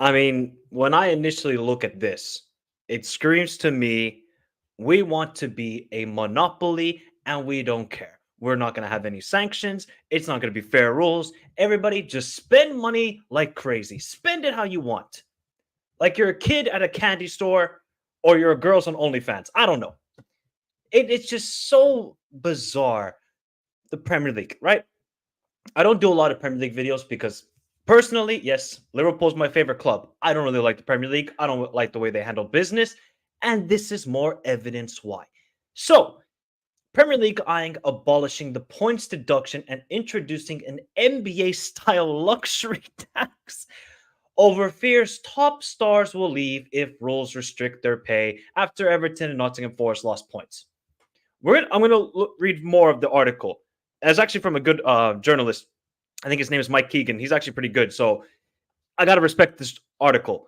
I mean, when I initially look at this, it screams to me, we want to be a monopoly and we don't care. We're not going to have any sanctions. It's not going to be fair rules. Everybody just spend money like crazy. Spend it how you want. Like you're a kid at a candy store or you're a girls on OnlyFans. I don't know. It's just so bizarre. The Premier League, right? I don't do a lot of Premier League videos because personally, yes, Liverpool's my favorite club. I don't really like the Premier League. I don't like the way they handle business. And this is more evidence why. So, Premier League eyeing abolishing the points deduction and introducing an NBA style luxury tax over fears top stars will leave if rules restrict their pay after Everton and Nottingham Forest lost points. I'm going to read more of the article. It's actually from a good journalist. I think his name is Mike Keegan. He's actually pretty good. So I got to respect this article.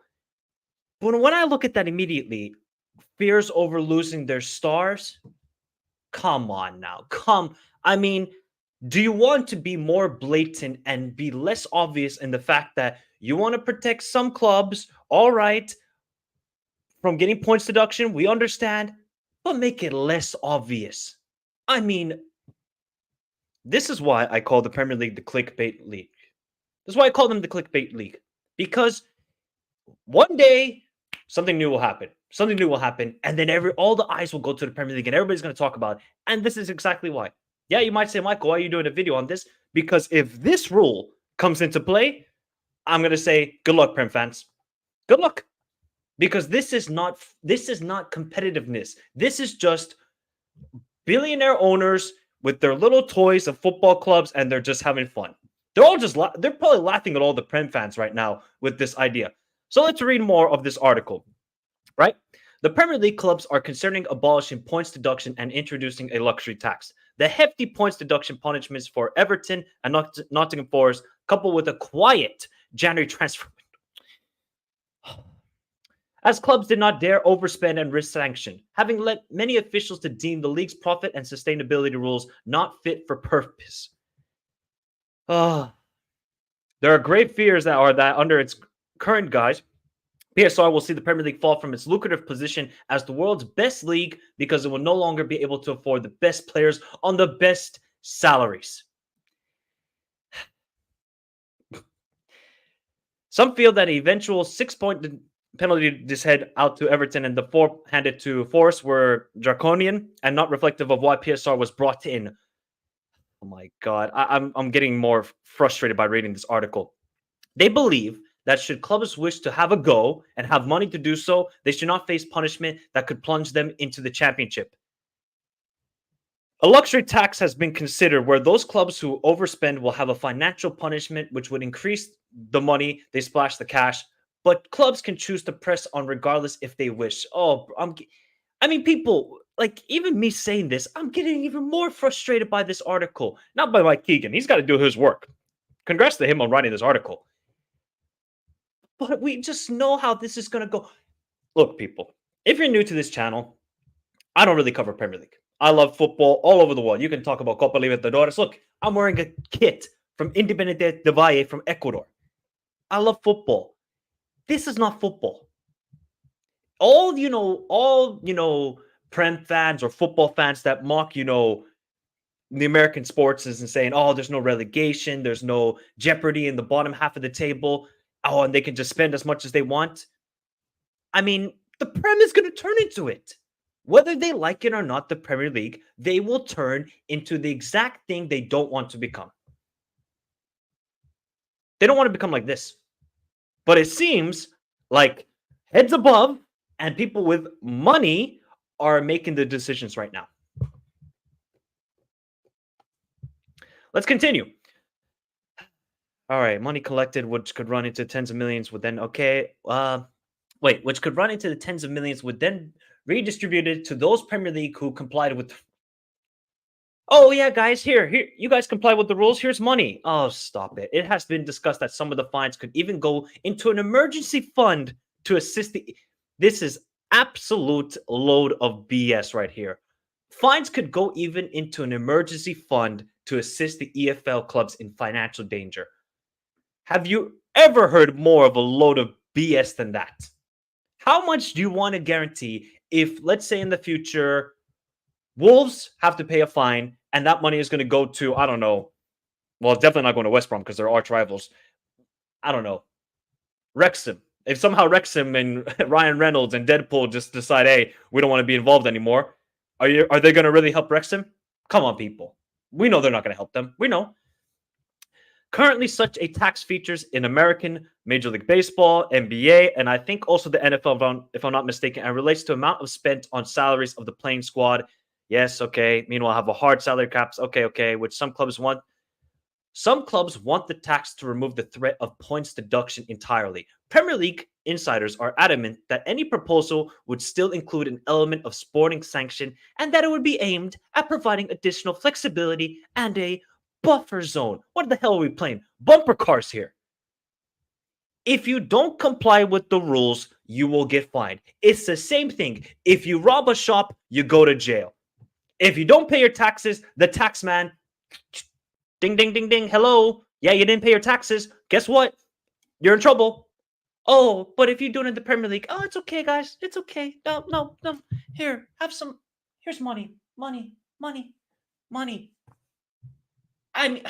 But when I look at that immediately, fears over losing their stars, come on now. I mean, do you want to be more blatant and be less obvious in the fact that you want to protect some clubs, all right, from getting points deduction? We understand, but make it less obvious. I mean, this is why I call the Premier League the clickbait league. This is why I call them the clickbait league. Because one day something new will happen. Something new will happen, and then all the eyes will go to the Premier League, and everybody's going to talk about it. And this is exactly why. Yeah, you might say, Michael, why are you doing a video on this? Because if this rule comes into play, I'm going to say, good luck, Prem fans. Good luck. Because this is not competitiveness. This is just billionaire owners with their little toys of football clubs, and they're just having fun. They're probably laughing at all the Prem fans right now with this idea. So let's read more of this article, right? The Premier League clubs are considering abolishing points deduction and introducing a luxury tax. The hefty points deduction punishments for Everton and Nottingham Forest, coupled with a quiet January transfer window, as clubs did not dare overspend and risk sanction, having led many officials to deem the league's profit and sustainability rules not fit for purpose. There are great fears that under its current guise, PSR will see the Premier League fall from its lucrative position as the world's best league because it will no longer be able to afford the best players on the best salaries. Some feel that an eventual 6-point penalty dishead out to Everton and the 4 handed to Forest were draconian and not reflective of why PSR was brought in. Oh my God. I'm getting more frustrated by reading this article. They believe that should clubs wish to have a go and have money to do so, they should not face punishment that could plunge them into the championship. A luxury tax has been considered where those clubs who overspend will have a financial punishment which would increase the money they splash the cash, but clubs can choose to press on regardless if they wish. People, like even me saying this, I'm getting even more frustrated by this article. Not by Mike Keegan. He's got to do his work. Congrats to him on writing this article. But we just know how this is going to go. Look, people, if you're new to this channel, I don't really cover Premier League. I love football all over the world. You can talk about Copa Libertadores. Look, I'm wearing a kit from Independiente del Valle from Ecuador. I love football. This is not football. All Prem fans or football fans that mock, the American sports and saying, oh, there's no relegation, there's no jeopardy in the bottom half of the table. Oh, and they can just spend as much as they want. I mean, the Prem is going to turn into it. Whether they like it or not, the Premier League, they will turn into the exact thing they don't want to become. They don't want to become like this. But it seems like heads above and people with money are making the decisions right now. Let's continue. All right, money collected, which could run into tens of millions, would then, which could run into the tens of millions, would then redistributed to those Premier League who complied with. Oh yeah, guys, here, you guys comply with the rules. Here's money. Oh, stop it! It has been discussed that some of the fines could even go into an emergency fund to assist the. This is absolute load of BS right here. Fines could go even into an emergency fund to assist the EFL clubs in financial danger. Have you ever heard more of a load of BS than that. How much do you want to guarantee if, let's say in the future, Wolves have to pay a fine and that money is going to go to, I don't know, well, it's definitely not going to West Brom because they're arch rivals. I don't know, Wrexham. If somehow Wrexham and Ryan Reynolds and Deadpool just decide, hey, we don't want to be involved anymore, are they going to really help Wrexham? Come on, people. We know they're not going to help them. We know. Currently, such a tax features in American Major League Baseball, NBA, and I think also the NFL, if I'm not mistaken, and relates to amount of spent on salaries of the playing squad. Yes, okay. Meanwhile, have a hard salary caps. Okay, which some clubs want. Some clubs want the tax to remove the threat of points deduction entirely. Premier League insiders are adamant that any proposal would still include an element of sporting sanction and that it would be aimed at providing additional flexibility and a buffer zone. What the hell are we playing? Bumper cars here. If you don't comply with the rules, you will get fined. It's the same thing. If you rob a shop, you go to jail. If you don't pay your taxes, the tax man, ding, ding, ding, ding, hello. Yeah, you didn't pay your taxes. Guess what? You're in trouble. Oh, but if you do it in the Premier League, oh, it's okay, guys. It's okay. No. Here, have some. Here's money. Money. I mean,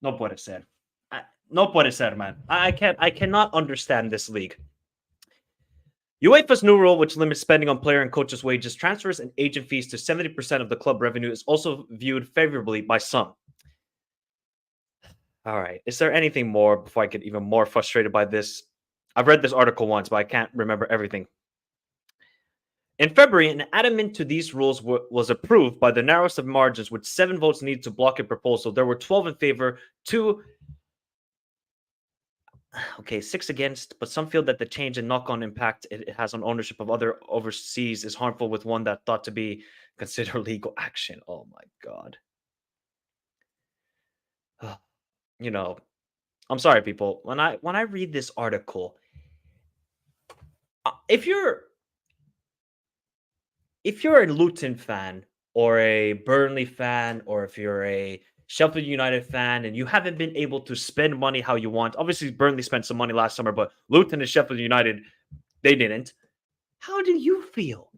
no puede ser. No puede ser, man. I cannot understand this league. UEFA's new rule, which limits spending on player and coaches' wages, transfers, and agent fees to 70% of the club revenue, is also viewed favorably by some. All right. Is there anything more before I get even more frustrated by this? I've read this article once, but I can't remember everything. In February, an amendment to these rules was approved by the narrowest of margins, with 7 votes needed to block a proposal. There were 12 in favor, 6 against, but some feel that the change in knock-on impact it has on ownership of other overseas is harmful, with one that thought to be considered legal action. Oh my God. You know, I'm sorry, people. When I read this article, if you're a Luton fan or a Burnley fan, or if you're a Sheffield United fan and you haven't been able to spend money how you want, obviously Burnley spent some money last summer, but Luton and Sheffield United, they didn't. How do you feel?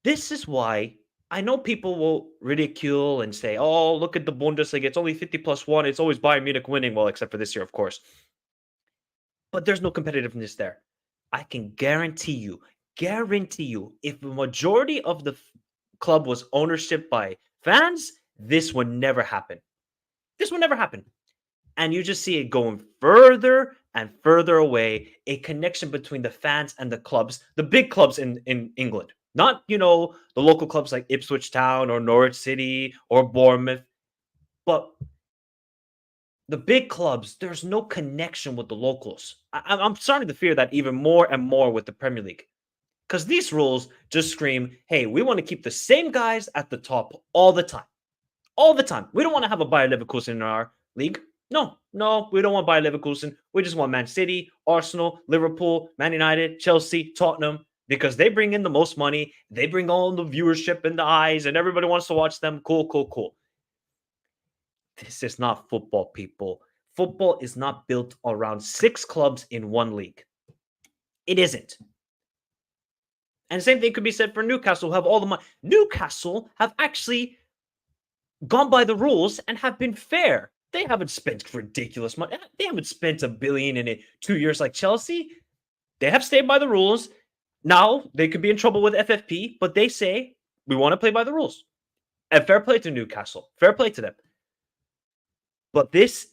This is why I know people will ridicule and say, oh, look at the Bundesliga. It's only 50+1. It's always Bayern Munich winning. Well, except for this year, of course. But there's no competitiveness there. I can guarantee you, if the majority of the club was ownership by fans, this would never happen. And you just see it going further and further away, a connection between the fans and the clubs, the big clubs in England. Not, the local clubs like Ipswich Town or Norwich City or Bournemouth, but the big clubs, there's no connection with the locals. I'm starting to fear that even more and more with the Premier League. Because these rules just scream, hey, we want to keep the same guys at the top all the time. All the time. We don't want to have a Bayer Leverkusen in our league. No, we don't want Bayer Leverkusen. We just want Man City, Arsenal, Liverpool, Man United, Chelsea, Tottenham, because they bring in the most money. They bring all the viewership and the eyes, and everybody wants to watch them. Cool. This is not football, people. Football is not built around 6 clubs in one league. It isn't. And the same thing could be said for Newcastle, who have all the money. Newcastle have actually gone by the rules and have been fair. They haven't spent ridiculous money. They haven't spent $1 billion in 2 years like Chelsea. They have stayed by the rules. Now, they could be in trouble with FFP, but they say, we want to play by the rules. And fair play to Newcastle. Fair play to them. But this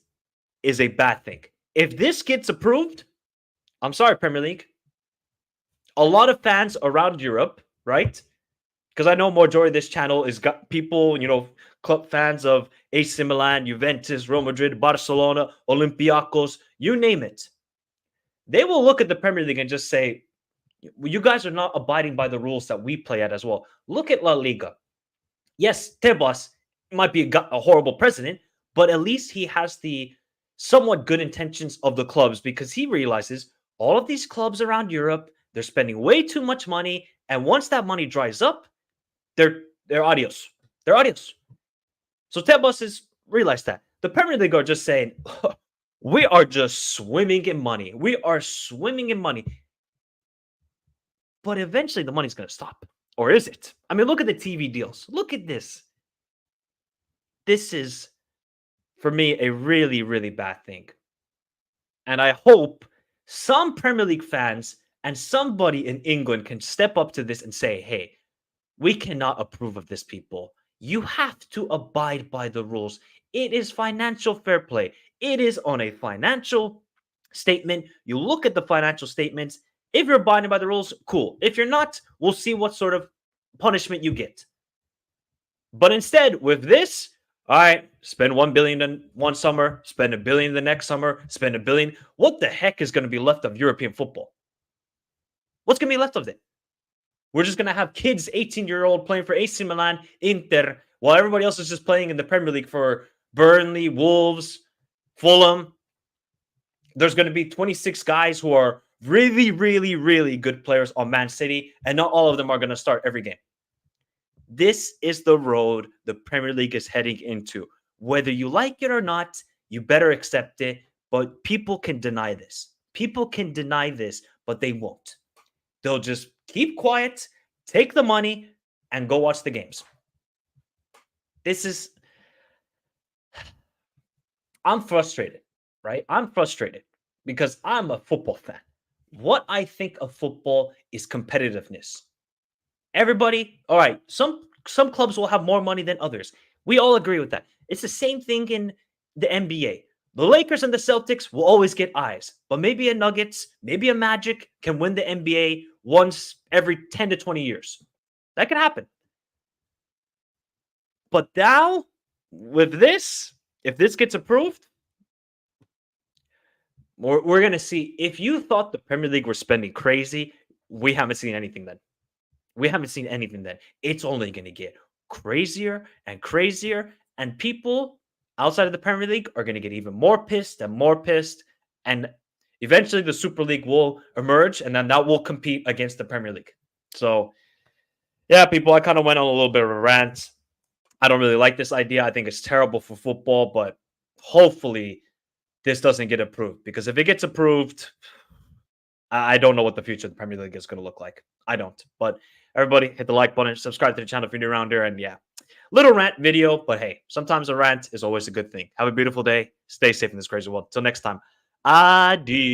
is a bad thing. If this gets approved, I'm sorry, Premier League. A lot of fans around Europe, right? Because I know majority of this channel is got people, club fans of AC Milan, Juventus, Real Madrid, Barcelona, Olympiacos, you name it. They will look at the Premier League and just say, you guys are not abiding by the rules that we play at as well. Look at La Liga. Yes, Tebas might be a horrible president, but at least he has the somewhat good intentions of the clubs, because he realizes all of these clubs around Europe, they're spending way too much money, and once that money dries up, they're adios. They're adios. So Tebas has realized that. The Premier League are just saying, we are just swimming in money. We are swimming in money. But eventually the money's going to stop. Or is it? I mean, look at the TV deals. Look at this. This is, for me, a really, really bad thing. And I hope some Premier League fans and somebody in England can step up to this and say, hey, we cannot approve of this, people. You have to abide by the rules. It is financial fair play. It is on a financial statement. You look at the financial statements. If you're abiding by the rules, cool. If you're not, we'll see what sort of punishment you get. But instead, with this, all right, spend 1 billion in one summer, spend a billion the next summer, spend a billion. What the heck is going to be left of European football? What's going to be left of it? We're just going to have kids, 18-year-old, playing for AC Milan, Inter, while everybody else is just playing in the Premier League for Burnley, Wolves, Fulham. There's going to be 26 guys who are really, really, really good players on Man City, and not all of them are going to start every game. This is the road the Premier League is heading into. Whether you like it or not, you better accept it, but people can deny this. People can deny this, but they won't. They'll just keep quiet, take the money, and go watch the games. I'm frustrated, right? I'm frustrated because I'm a football fan. What I think of football is competitiveness. Everybody, all right, some clubs will have more money than others. We all agree with that. It's the same thing in the NBA. The Lakers and the Celtics will always get eyes, but maybe a Nuggets, maybe a Magic can win the NBA once every 10 to 20 years. That could happen. But now, with this, if this gets approved, we're going to see. If you thought the Premier League were spending crazy, we haven't seen anything then. We haven't seen anything then. It's only going to get crazier and crazier, and people outside of the Premier League are going to get even more pissed and more pissed, and eventually the Super League will emerge, and then that will compete against the Premier League. So, yeah, people, I kind of went on a little bit of a rant. I don't really like this idea. I think it's terrible for football, but hopefully this doesn't get approved, because if it gets approved, I don't know what the future of the Premier League is going to look like. I don't. But everybody, hit the like button, subscribe to the channel if you're new around here, and yeah, little rant video, but hey, sometimes a rant is always a good thing. Have a beautiful day. Stay safe in this crazy world. Till next time, adios.